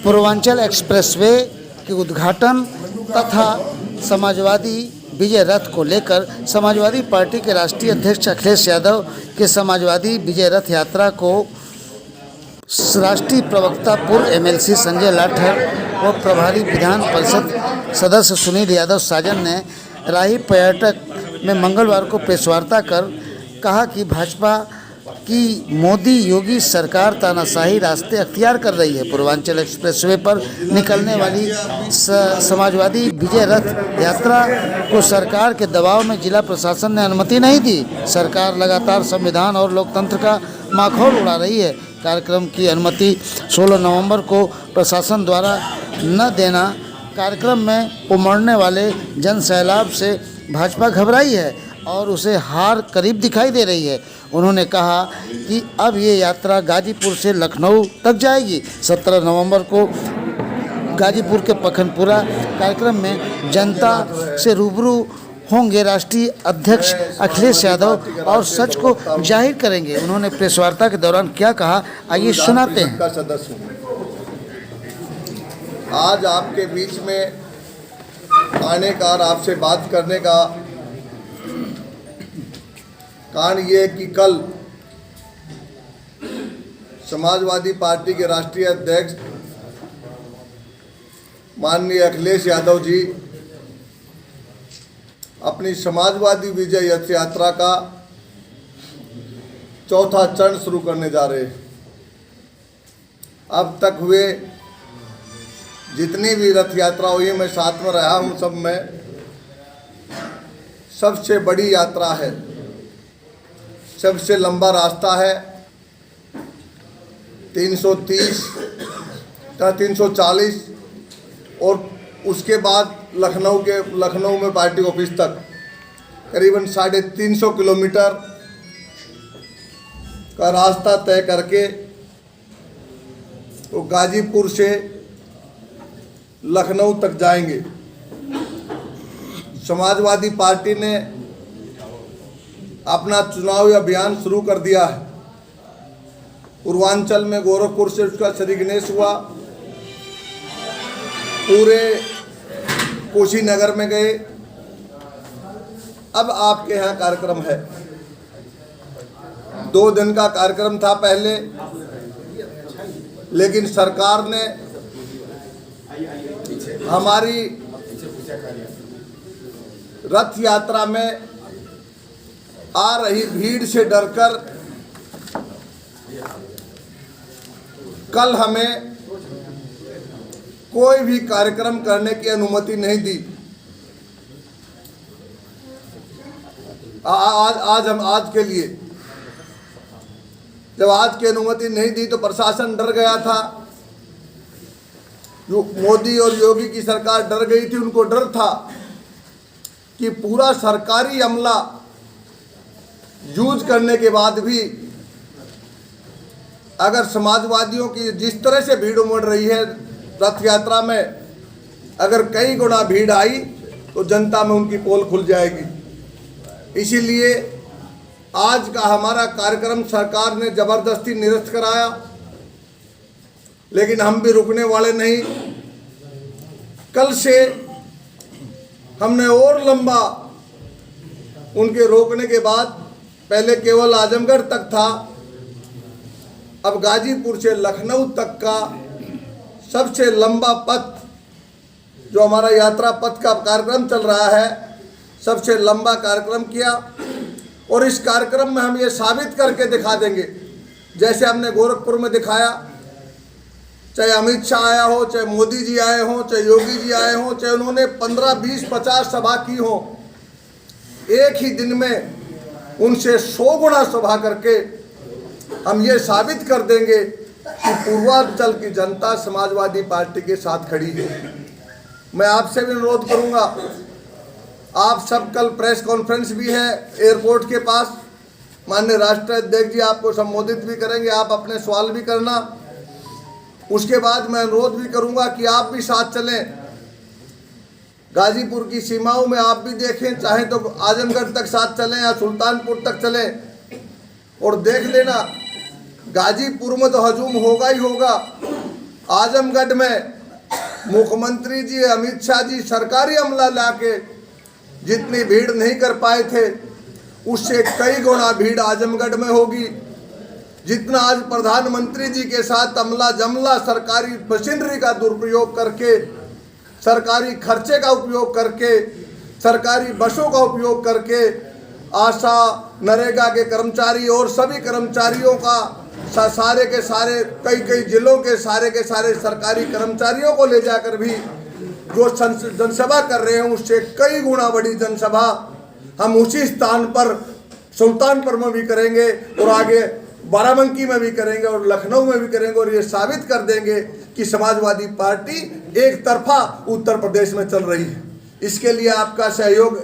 Purvanchal expressway के उद्घाटन तथा समाजवादी विजय रथ को लेकर समाजवादी पार्टी के राष्ट्रीय अध्यक्ष अखिलेश यादव के समाजवादी विजय रथ यात्रा को राष्ट्रीय प्रवक्ता पूर्व एमएलसी संजय लाठर व प्रभारी विधान परिषद सदस्य सुनील यादव साजन ने राही पर्यटक में मंगलवार को प्रेस वार्ता कर कहा कि भाजपा की मोदी योगी सरकार तानाशाही रास्ते अख्तियार कर रही है। पूर्वांचल एक्सप्रेसवे पर निकलने वाली समाजवादी विजय रथ यात्रा को सरकार के दबाव में जिला प्रशासन ने अनुमति नहीं दी। सरकार लगातार संविधान और लोकतंत्र का माखौल उड़ा रही है। कार्यक्रम की अनुमति 16 नवंबर को प्रशासन द्वारा न देना कार्यक्रम में उमड़ने वाले जन सैलाब से भाजपा घबराई है और उसे हार करीब दिखाई दे रही है। उन्होंने कहा कि अब ये यात्रा गाजीपुर से लखनऊ तक जाएगी। 17 नवंबर को गाजीपुर के पखनपुरा कार्यक्रम में जनता से रूबरू होंगे राष्ट्रीय अध्यक्ष अखिलेश यादव और सच को जाहिर करेंगे। उन्होंने प्रेस वार्ता के दौरान क्या कहा, आइए सुनाते हैं। आज आपके बीच में आने का और आपसे बात करने का कारण ये कि कल समाजवादी पार्टी के राष्ट्रीय अध्यक्ष माननीय अखिलेश यादव जी अपनी समाजवादी विजय रथ यात्रा का चौथा चरण शुरू करने जा रहे हैं। अब तक हुए जितनी भी रथ यात्रा हुई, मैं साथ में रहा हूँ, सब में सबसे बड़ी यात्रा है, सबसे लंबा रास्ता है। 330 का 340 और उसके बाद लखनऊ में पार्टी ऑफिस तक करीबन 350 किलोमीटर का रास्ता तय करके तो गाजीपुर से लखनऊ तक जाएंगे। समाजवादी पार्टी ने अपना चुनावी अभियान शुरू कर दिया है। पूर्वांचल में गोरखपुर से उसका श्रीगणेश हुआ, पूरे कुशीनगर में गए। अब आपके यहाँ कार्यक्रम है, 2 दिन का कार्यक्रम था पहले, लेकिन सरकार ने हमारी रथ यात्रा में आ रही भीड़ से डरकर कल हमें कोई भी कार्यक्रम करने की अनुमति नहीं दी। आज के लिए जब आज की अनुमति नहीं दी तो प्रशासन डर गया था। जो मोदी और योगी की सरकार डर गई थी, उनको डर था कि पूरा सरकारी अमला यूज करने के बाद भी अगर समाजवादियों की जिस तरह से भीड़ उमड़ रही है रथ यात्रा में, अगर कई गुना भीड़ आई तो जनता में उनकी पोल खुल जाएगी। इसीलिए आज का हमारा कार्यक्रम सरकार ने जबरदस्ती निरस्त कराया, लेकिन हम भी रुकने वाले नहीं। कल से हमने और लंबा उनके रोकने के बाद, पहले केवल आजमगढ़ तक था, अब गाजीपुर से लखनऊ तक का सबसे लंबा पथ जो हमारा यात्रा पथ का कार्यक्रम चल रहा है, सबसे लंबा कार्यक्रम किया। और इस कार्यक्रम में हम ये साबित करके दिखा देंगे, जैसे हमने गोरखपुर में दिखाया, चाहे अमित शाह आया हो, चाहे मोदी जी आए हों, चाहे योगी जी आए हों, चाहे उन्होंने 15, 20, 50 सभा की हो, एक ही दिन में उनसे 100 गुना सभा करके हम ये साबित कर देंगे कि पूर्वांचल की जनता समाजवादी पार्टी के साथ खड़ी है। मैं आपसे भी अनुरोध करूंगा, आप सब कल प्रेस कॉन्फ्रेंस भी है एयरपोर्ट के पास, माननीय राष्ट्रीय अध्यक्ष जी आपको संबोधित भी करेंगे, आप अपने सवाल भी करना। उसके बाद मैं अनुरोध भी करूंगा कि आप भी साथ चलें, गाजीपुर की सीमाओं में आप भी देखें, चाहे तो आजमगढ़ तक साथ चलें या सुल्तानपुर तक चलें, और देख लेना गाजीपुर में तो हजूम होगा ही होगा, आजमगढ़ में मुख्यमंत्री जी अमित शाह जी सरकारी अमला लाके जितनी भीड़ नहीं कर पाए थे, उससे कई गुना भीड़ आजमगढ़ में होगी। जितना आज प्रधानमंत्री जी के साथ अमला जमला सरकारी मशीनरी का दुरुपयोग करके, सरकारी खर्चे का उपयोग करके, सरकारी बसों का उपयोग करके आशा, नरेगा के कर्मचारी और सभी कर्मचारियों का सारे के सारे कई जिलों के सारे सरकारी कर्मचारियों को ले जाकर भी जो जनसभा कर रहे हैं, उससे कई गुना बड़ी जनसभा हम उसी स्थान पर सुल्तानपुर में भी करेंगे और आगे बाराबंकी में भी करेंगे और लखनऊ में भी करेंगे और ये साबित कर देंगे कि समाजवादी पार्टी एक तरफा उत्तर प्रदेश में चल रही है। इसके लिए आपका सहयोग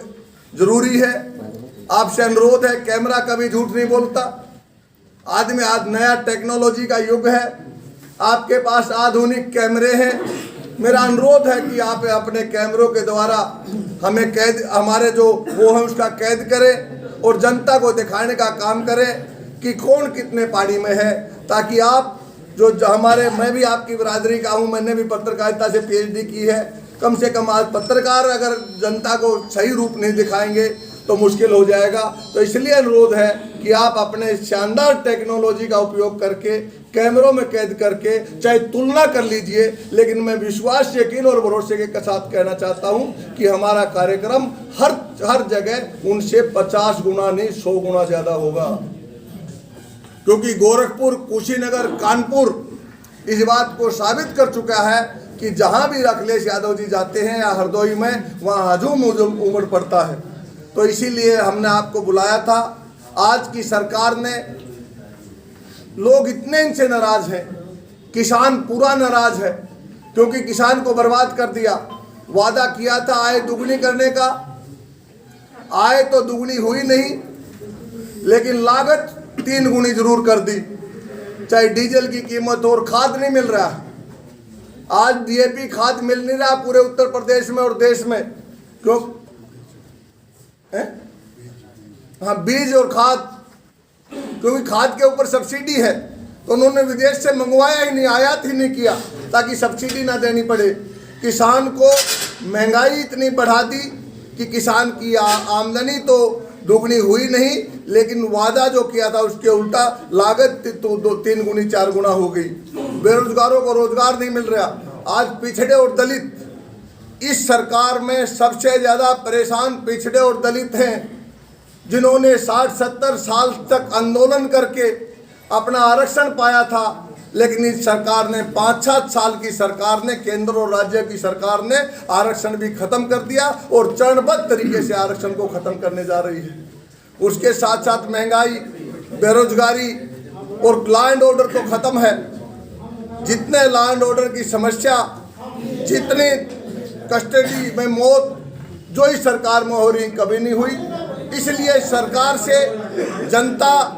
जरूरी है। आपसे अनुरोध है, कैमरा कभी झूठ नहीं बोलता। आदमी आज नया टेक्नोलॉजी का युग है, आपके पास आधुनिक कैमरे हैं। मेरा अनुरोध है कि आप अपने कैमरों के द्वारा हमें कैद, हमारे जो वो है उसका कैद करें और जनता को दिखाने का काम करें कि कौन कितने पानी में है, ताकि आप जो हमारे, मैं भी आपकी बिरादरी का हूँ, मैंने भी पत्रकारिता से PhD की है। कम से कम आज पत्रकार अगर जनता को सही रूप नहीं दिखाएंगे तो मुश्किल हो जाएगा। तो इसलिए अनुरोध है कि आप अपने शानदार टेक्नोलॉजी का उपयोग करके कैमरों में कैद करके चाहे तुलना कर लीजिए, लेकिन मैं विश्वास, यकीन और भरोसे के साथ कहना चाहता हूं कि हमारा कार्यक्रम हर जगह उनसे 50 गुना नहीं 100 गुना ज़्यादा होगा। क्योंकि गोरखपुर, कुशीनगर, कानपुर इस बात को साबित कर चुका है कि जहां भी अखिलेश यादव जी जाते हैं या हरदोई में, वहां हजूम उमड़ पड़ता है। तो इसीलिए हमने आपको बुलाया था। आज की सरकार ने, लोग इतने इनसे नाराज हैं, किसान पूरा नाराज है क्योंकि किसान को बर्बाद कर दिया। वादा किया था आय दुगनी करने का, आय तो दुगनी हुई नहीं, लेकिन लागत 3 गुनी जरूर कर दी। चाहे डीजल की कीमत और खाद नहीं मिल रहा। आज DAP खाद मिल नहीं रहा पूरे उत्तर प्रदेश में और देश में। क्यों? हाँ, बीज और खाद, क्योंकि खाद के ऊपर सब्सिडी है, तो उन्होंने विदेश से मंगवाया ही नहीं, आयात ही नहीं किया ताकि सब्सिडी ना देनी पड़े। किसान को महंगाई इतनी बढ़ा दी कि किसान की आमदनी तो दुगनी हुई नहीं, लेकिन वादा जो किया था उसके उल्टा लागत तो 3 गुनी 4 गुना हो गई। बेरोजगारों को रोजगार नहीं मिल रहा। आज पिछड़े और दलित, इस सरकार में सबसे ज़्यादा परेशान पिछड़े और दलित हैं, जिन्होंने 60-70 साल तक आंदोलन करके अपना आरक्षण पाया था। लेकिन इस सरकार ने 5-7 साल की सरकार ने, केंद्र और राज्य की सरकार ने आरक्षण भी खत्म कर दिया और चरणबद्ध तरीके से आरक्षण को खत्म करने जा रही है। उसके साथ साथ महंगाई, बेरोजगारी और लॉ एंड ऑर्डर तो खत्म है। जितने लॉ एंड ऑर्डर की समस्या, जितनी कस्टडी में मौत जो इस सरकार में हो रही कभी नहीं हुई। इसलिए इस सरकार से जनता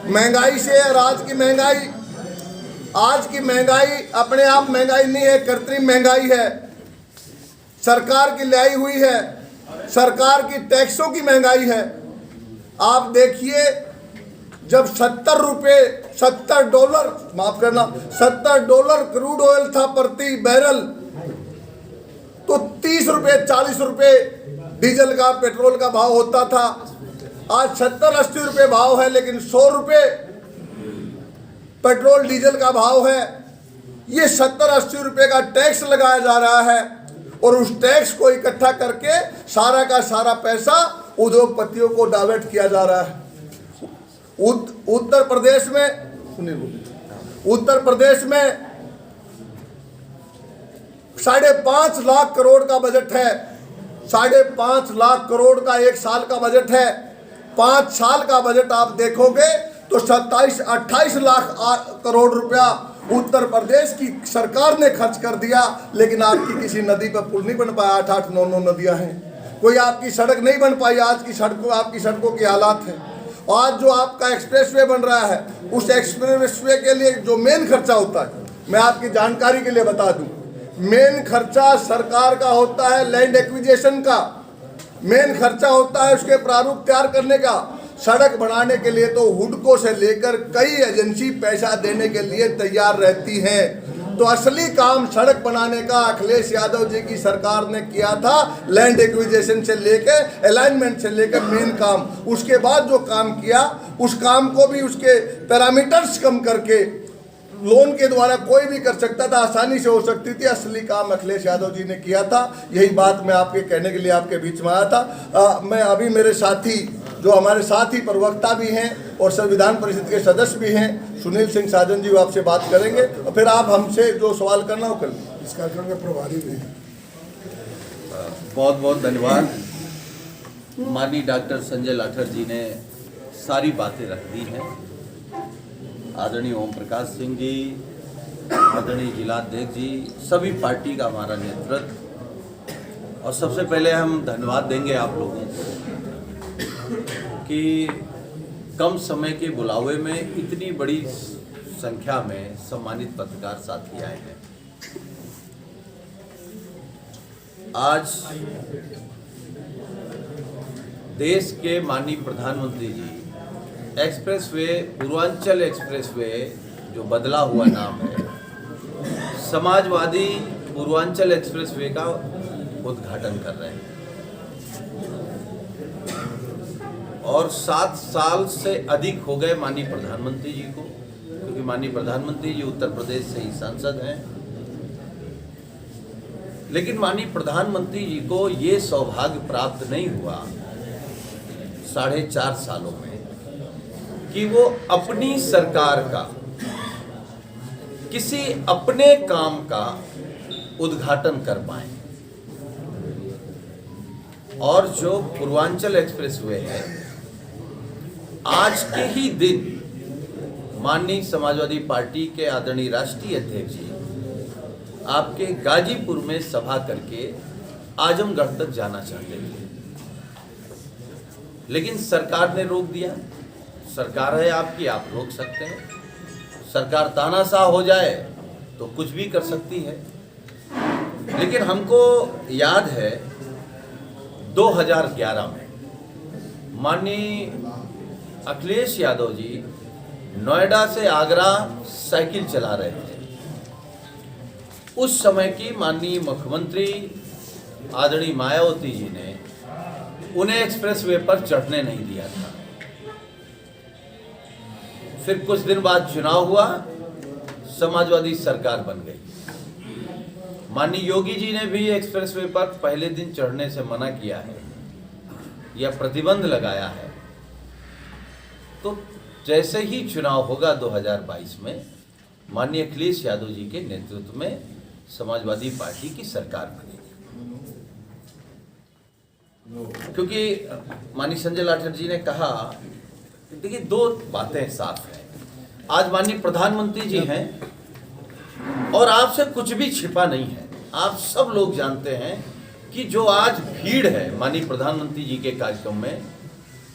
महंगाई से, और आज की महंगाई अपने आप महंगाई नहीं है, कृत्रिम महंगाई है, सरकार की लाई हुई है, सरकार की टैक्सों की महंगाई है। आप देखिए, जब $70 क्रूड ऑयल था प्रति बैरल, तो 30 रुपये 40 रुपये डीजल का, पेट्रोल का भाव होता था। आज 70-80 रुपये भाव है, लेकिन 100 रुपये पेट्रोल डीजल का भाव है। ये 70-80 रुपये का टैक्स लगाया जा रहा है और उस टैक्स को इकट्ठा करके सारा का सारा पैसा उद्योगपतियों को डाइवर्ट किया जा रहा है। उत्तर प्रदेश में 5.5 लाख करोड़ का बजट है। 5.5 लाख करोड़ का 1 साल का बजट है। 5 साल का बजट आप देखोगे तो 27-28 लाख करोड़ रुपया उत्तर प्रदेश की सरकार ने खर्च कर दिया। लेकिन आपकी किसी नदी पर पुल नहीं बन पाया। 8-8, 9-9 नदियां हैं, कोई आपकी सड़क नहीं बन पाई। आज की आपकी सड़कों की हालात है। आज जो आपका एक्सप्रेसवे बन रहा है, उस एक्सप्रेसवे के लिए जो मेन खर्चा होता है, मैं आपकी जानकारी के लिए बता दूं, मेन खर्चा सरकार का होता है लैंड एक्विजिशन का, मेन खर्चा होता है उसके प्रारूप तैयार करने का। सड़क बनाने के लिए तो हुडको से लेकर कई एजेंसी पैसा देने के लिए तैयार रहती हैं। तो असली काम सड़क बनाने का अखिलेश यादव जी की सरकार ने किया था। लैंड एक्विजिशन से लेके अलाइनमेंट से लेके मेन काम, उसके बाद जो काम किया उस काम को भी उसके पैरामीटर्स कम करके लोन के द्वारा कोई भी कर सकता था, आसानी से हो सकती थी। असली काम अखिलेश यादव जी ने किया था। यही बात मैं आपके कहने के लिए आपके बीच में आया था। मैं अभी मेरे साथी जो हमारे साथी प्रवक्ता भी हैं और संविधान परिषद के सदस्य भी हैं, सुनील सिंह साजन जी, वो आपसे बात करेंगे और फिर आप हमसे जो सवाल करना हो कर लीजिए। इस कार्यक्रम के प्रभारी भी हैं। बहुत बहुत धन्यवाद। माननीय डॉक्टर संजय लाठर जी ने सारी बातें रख दी हैं। आदरणीय ओम प्रकाश सिंह जी, आदरणीय जिलाध्यक्ष जी, सभी पार्टी का हमारा नेतृत्व, और सबसे पहले हम धन्यवाद देंगे आप लोगों को कि कम समय के बुलावे में इतनी बड़ी संख्या में सम्मानित पत्रकार साथी आए हैं। आज देश के माननीय प्रधानमंत्री जी एक्सप्रेसवे, पूर्वांचल एक्सप्रेसवे जो बदला हुआ नाम है, समाजवादी पूर्वांचल एक्सप्रेसवे का उद्घाटन कर रहे हैं। और 7 साल से अधिक हो गए माननीय प्रधानमंत्री जी को, क्योंकि माननीय प्रधानमंत्री जी उत्तर प्रदेश से ही सांसद हैं। लेकिन माननीय प्रधानमंत्री जी को ये सौभाग्य प्राप्त नहीं हुआ 4.5 सालों में कि वो अपनी सरकार का किसी अपने काम का उद्घाटन कर पाए। और जो पूर्वांचल एक्सप्रेसवे है, आज के ही दिन माननीय समाजवादी पार्टी के आदरणीय राष्ट्रीय अध्यक्ष जी आपके गाजीपुर में सभा करके आजमगढ़ तक जाना चाहते थे, लेकिन सरकार ने रोक दिया। सरकार है आपकी, आप रोक सकते हैं। सरकार तानाशाह हो जाए तो कुछ भी कर सकती है। लेकिन हमको याद है 2011 में माननीय अखिलेश यादव जी नोएडा से आगरा साइकिल चला रहे थे। उस समय की माननीय मुख्यमंत्री आदरणीय मायावती जी ने उन्हें एक्सप्रेसवे पर चढ़ने नहीं दिया था। फिर कुछ दिन बाद चुनाव हुआ, समाजवादी सरकार बन गई। माननीय योगी जी ने भी एक्सप्रेसवे पर पहले दिन चढ़ने से मना किया है या प्रतिबंध लगाया है। तो जैसे ही चुनाव होगा 2022 में, माननीय अखिलेश यादव जी के नेतृत्व में समाजवादी पार्टी की सरकार बनेगी। क्योंकि माननीय संजय लाठर जी ने कहा, देखिए 2 बातें साफ हैं। आज माननीय प्रधानमंत्री जी हैं और आपसे कुछ भी छिपा नहीं है। आप सब लोग जानते हैं कि जो आज भीड़ है माननीय प्रधानमंत्री जी के कार्यक्रम में,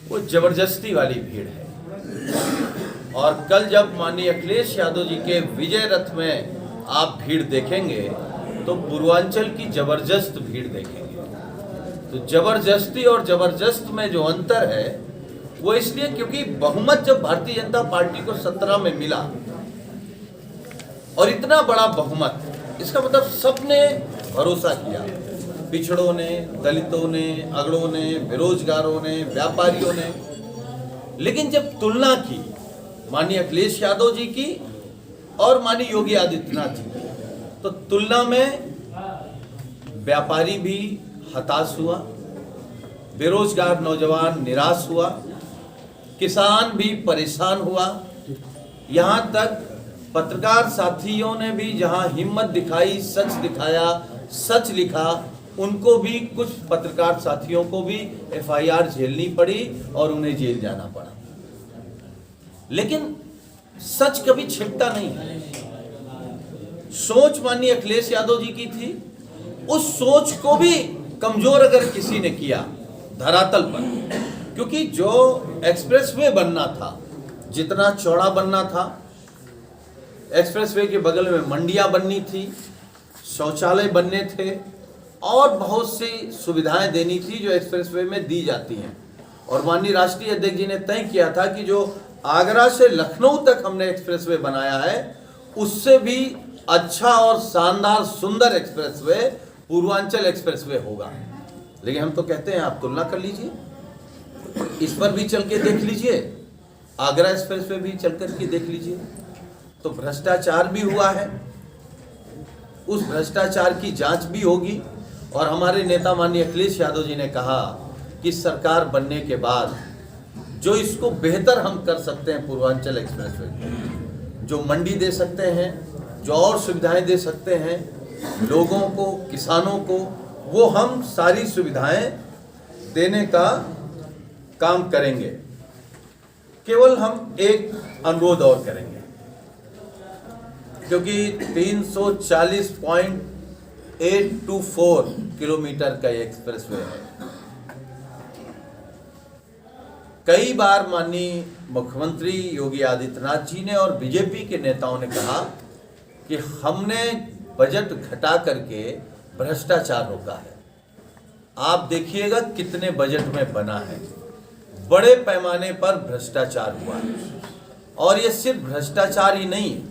वो जबरदस्ती वाली भीड़ है। और कल जब माननीय अखिलेश यादव जी के विजय रथ में आप भीड़ देखेंगे तो पूर्वांचल की जबरदस्त भीड़ देखेंगे। तो जबरदस्ती और जबरदस्त में जो अंतर है वो इसलिए क्योंकि बहुमत जब भारतीय जनता पार्टी को 17 में मिला, और इतना बड़ा बहुमत, इसका मतलब सबने भरोसा किया। पिछड़ों ने, दलितों ने, अगड़ों ने, बेरोजगारों ने, व्यापारियों ने। लेकिन जब तुलना की माननीय अखिलेश यादव जी की और माननीय योगी आदित्यनाथ जी की, तो तुलना में व्यापारी भी हताश हुआ, बेरोजगार नौजवान निराश हुआ, किसान भी परेशान हुआ। यहाँ तक पत्रकार साथियों ने भी जहाँ हिम्मत दिखाई, सच दिखाया, सच लिखा, उनको भी, कुछ पत्रकार साथियों को भी FIR झेलनी पड़ी और उन्हें जेल जाना पड़ा। लेकिन सच कभी छिपता नहीं है। सोच माननीय अखिलेश यादव जी की थी, उस सोच को भी कमजोर अगर किसी ने किया धरातल पर, क्योंकि जो एक्सप्रेसवे बनना था, जितना चौड़ा बनना था, एक्सप्रेसवे के बगल में मंडियां बननी थी, शौचालय बनने थे और बहुत सी सुविधाएं देनी थी जो एक्सप्रेसवे में दी जाती हैं। और माननीय राष्ट्रीय अध्यक्ष जी ने तय किया था कि जो आगरा से लखनऊ तक हमने एक्सप्रेसवे बनाया है, उससे भी अच्छा और शानदार सुंदर एक्सप्रेसवे पूर्वांचल एक्सप्रेसवे होगा। लेकिन हम तो कहते हैं आप तुलना कर लीजिए, इस पर भी चल के देख लीजिए, आगरा एक्सप्रेसवे भी चल कर के देख लीजिए। तो भ्रष्टाचार भी हुआ है, उस भ्रष्टाचार की जांच भी होगी। और हमारे नेता माननीय अखिलेश यादव जी ने कहा कि सरकार बनने के बाद जो इसको बेहतर हम कर सकते हैं पूर्वांचल एक्सप्रेसवे, जो मंडी दे सकते हैं, जो और सुविधाएं दे सकते हैं लोगों को, किसानों को, वो हम सारी सुविधाएं देने का काम करेंगे। केवल हम एक अनुरोध और करेंगे, क्योंकि 340.824 किलोमीटर का एक्सप्रेसवे है। कई बार माननीय मुख्यमंत्री योगी आदित्यनाथ जी ने और बीजेपी के नेताओं ने कहा कि हमने बजट घटा करके भ्रष्टाचार रोका है। आप देखिएगा कितने बजट में बना है, बड़े पैमाने पर भ्रष्टाचार हुआ है। और ये सिर्फ भ्रष्टाचार ही नहीं,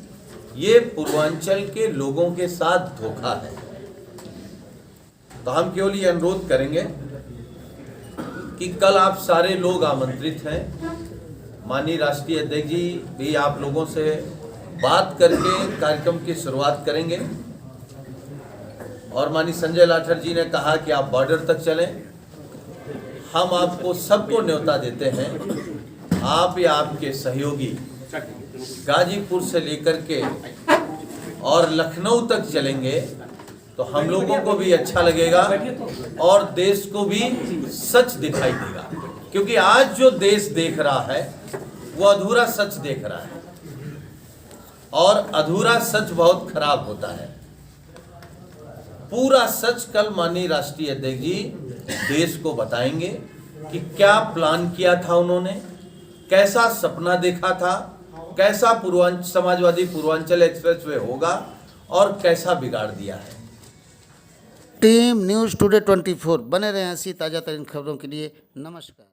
ये पूर्वांचल के लोगों के साथ धोखा है। तो हम केवल ये अनुरोध करेंगे कि कल आप सारे लोग आमंत्रित हैं। माननीय राष्ट्रीय अध्यक्ष जी भी आप लोगों से बात करके कार्यक्रम की शुरुआत करेंगे। और माननीय संजय लाठर जी ने कहा कि आप बॉर्डर तक चलें। हम आपको सबको न्योता देते हैं, आप या आपके सहयोगी गाजीपुर से लेकर के और लखनऊ तक चलेंगे तो हम लोगों को भी अच्छा लगेगा और देश को भी सच दिखाई देगा। क्योंकि आज जो देश देख रहा है वो अधूरा सच देख रहा है, और अधूरा सच बहुत खराब होता है। पूरा सच कल माननीय राष्ट्रीय अध्यक्ष जी देश को बताएंगे कि क्या प्लान किया था उन्होंने, कैसा सपना देखा था, कैसा समाजवादी पूर्वांचल एक्सप्रेसवे होगा और कैसा बिगाड़ दिया है। टीम न्यूज़ टुडे 24 बने रहें ऐसी ताज़ा तरीन खबरों के लिए। नमस्कार।